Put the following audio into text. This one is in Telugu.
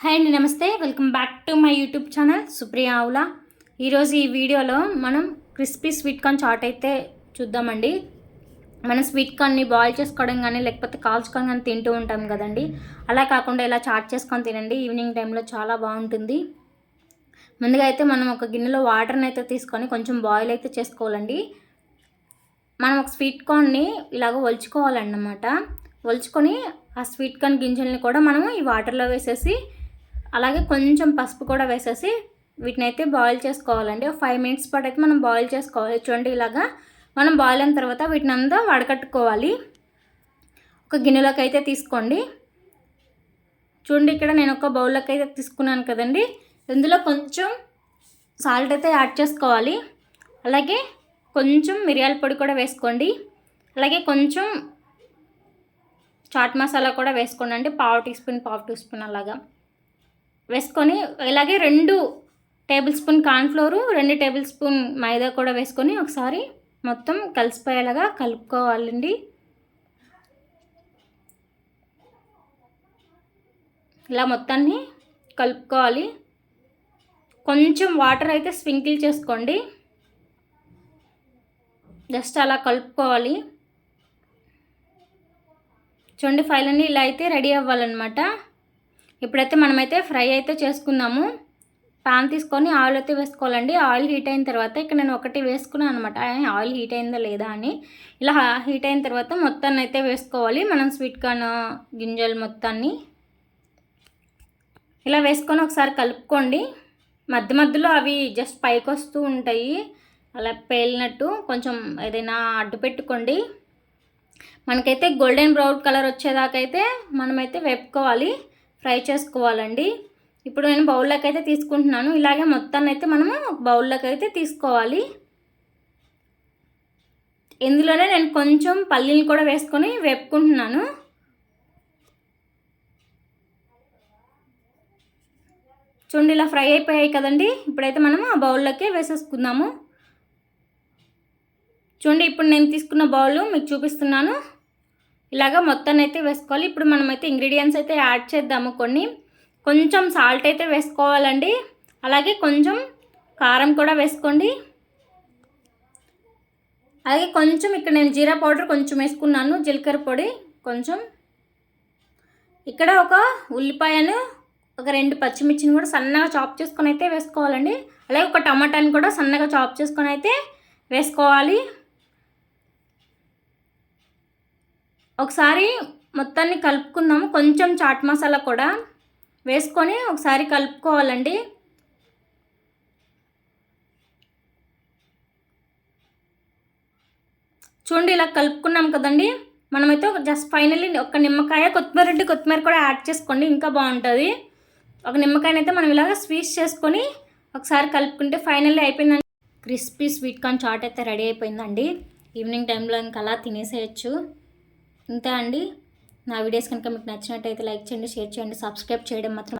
హాయ్ అండి, నమస్తే. Welcome back to my YouTube channel Supriya ఆవుల. ఈరోజు ఈ వీడియోలో మనం క్రిస్పీ స్వీట్ కార్న్ చాట్ అయితే చూద్దామండి. మనం స్వీట్ కార్న్ని బాయిల్ చేసుకోవడం కానీ లేకపోతే కాల్చుకొని కానీ తింటూ ఉంటాం కదండి. అలా కాకుండా ఇలా చాట్ చేసుకొని తినండి. ఈవినింగ్ టైంలో చాలా బాగుంటుంది. ముందుగా అయితే మనం ఒక గిన్నెలో వాటర్ని అయితే తీసుకొని కొంచెం బాయిల్ అయితే చేసుకోవాలండి. మనం ఒక స్వీట్ కార్న్ని ఇలాగ ఒలుచుకోవాలన్నమాట. ఒలుచుకొని ఆ స్వీట్ కార్న్ గింజల్ని కూడా మనము ఈ వాటర్లో వేసేసి అలాగే కొంచెం పసుపు కూడా వేసేసి వీటిని అయితే బాయిల్ చేసుకోవాలండి. 5 మినిట్స్ పాటు అయితే మనం బాయిల్ చేసుకోవాలి. చూడండి, ఇలాగా మనం బాయిల్ అయిన తర్వాత వీటిని అంతా వడకట్టుకోవాలి. ఒక గిన్నెలోకి అయితే తీసుకోండి. చూడండి, ఇక్కడ నేను ఒక బౌల్లోకి అయితే తీసుకున్నాను కదండి. ఇందులో కొంచెం సాల్ట్ అయితే యాడ్ చేసుకోవాలి. అలాగే కొంచెం మిరియాల పొడి కూడా వేసుకోండి. అలాగే కొంచెం చాట్ మసాలా కూడా వేసుకోండి. అంటే పావు టీ స్పూన్ అలాగా వేసుకొని, ఇలాగే 2 tablespoon cornflour, 2 tablespoon maida కూడా వేసుకొని ఒకసారి మొత్తం కలిసిపోయేలాగా కలుపుకోవాలండి. ఇలా మొత్తాన్ని కలుపుకోవాలి. కొంచెం వాటర్ అయితే స్ప్రింకిల్ చేసుకోండి. జస్ట్ అలా కలుపుకోవాలి. చూడండి, ఫైనల్లీ ఇలా అయితే రెడీ అవ్వాలన్నమాట. ఇప్పుడైతే మనమైతే ఫ్రై అయితే చేసుకుందాము. పాన్ తీసుకొని ఆయిల్ అయితే వేసుకోవాలండి. ఆయిల్ హీట్ అయిన తర్వాత ఇక్కడ నేను ఒకటి వేసుకున్నాను అనమాట, ఆయిల్ హీట్ అయిందా లేదా అని. ఇలా హీట్ అయిన తర్వాత మొత్తాన్ని అయితే వేసుకోవాలి. మనం స్వీట్ కార్న్ గింజలు మొత్తాన్ని ఇలా వేసుకొని ఒకసారి కలుపుకోండి. మధ్య మధ్యలో అవి జస్ట్ పైకి వస్తూ ఉంటాయి, అలా పేలినట్టు కొంచెం ఏదైనా అడ్డు పెట్టుకోండి. మనకైతే గోల్డెన్ బ్రౌన్ కలర్ వచ్చేదాకైతే మనమైతే వేపుకోవాలి, ఫ్రై చేసుకోవాలండి. ఇప్పుడు నేను బౌల్లోకి అయితే తీసుకుంటున్నాను. ఇలాగే మొత్తాన్ని అయితే మనము బౌల్లోకి అయితే తీసుకోవాలి. ఇందులోనే నేను కొంచెం పల్లీలు కూడా వేసుకొని వేపుకుంటున్నాను. చూడండి, ఇలా ఫ్రై అయిపోయాయి కదండి. ఇప్పుడైతే మనము ఆ బౌల్లోకి వేసేసుకుందాము. చూడండి, ఇప్పుడు నేను తీసుకున్న బౌల్ మీకు చూపిస్తున్నాను. ఇలాగా మొత్తాన్ని అయితే వేసుకోవాలి. ఇప్పుడు మనమైతే ఇంగ్రీడియంట్స్ అయితే యాడ్ చేద్దాము. కొంచెం సాల్ట్ అయితే వేసుకోవాలండి. అలాగే కొంచెం కారం కూడా వేసుకోండి. అలాగే కొంచెం ఇక్కడ నేను జీరా పౌడర్ కొంచెం వేసుకున్నాను, జీలకర్ర పొడి కొంచెం. ఇక్కడ ఒక ఉల్లిపాయను, ఒక 2 పచ్చిమిర్చిని కూడా సన్నగా చాప్ చేసుకొని అయితే వేసుకోవాలండి. అలాగే ఒక టమాటాని కూడా సన్నగా చాప్ చేసుకొని అయితే వేసుకోవాలి. ఒకసారి మొత్తాన్ని కలుపుకుందాము. కొంచెం చాట్ మసాలా కూడా వేసుకొని ఒకసారి కలుపుకోవాలండి. చూడండి, ఇలా కలుపుకున్నాం కదండి. మనమైతే జస్ట్ ఫైనల్లీ ఒక నిమ్మకాయ, కొత్తిమీర కూడా యాడ్ చేసుకోండి, ఇంకా బాగుంటుంది. ఒక నిమ్మకాయని అయితే మనం ఇలాగ స్వీట్ చేసుకొని ఒకసారి కలుపుకుంటే ఫైనల్లీ అయిపోయిందండి. క్రిస్పీ స్వీట్ కార్న్ చాట్ అయితే రెడీ అయిపోయిందండి. ఈవినింగ్ టైంలో ఇంకా అలా తినేసేయచ్చు. ఇంతే అండి. నా వీడియోస్ కనుక మీకు నచ్చినట్టయితే లైక్ చేయండి, షేర్ చేయండి, సబ్స్క్రైబ్ చేయడం మాత్రం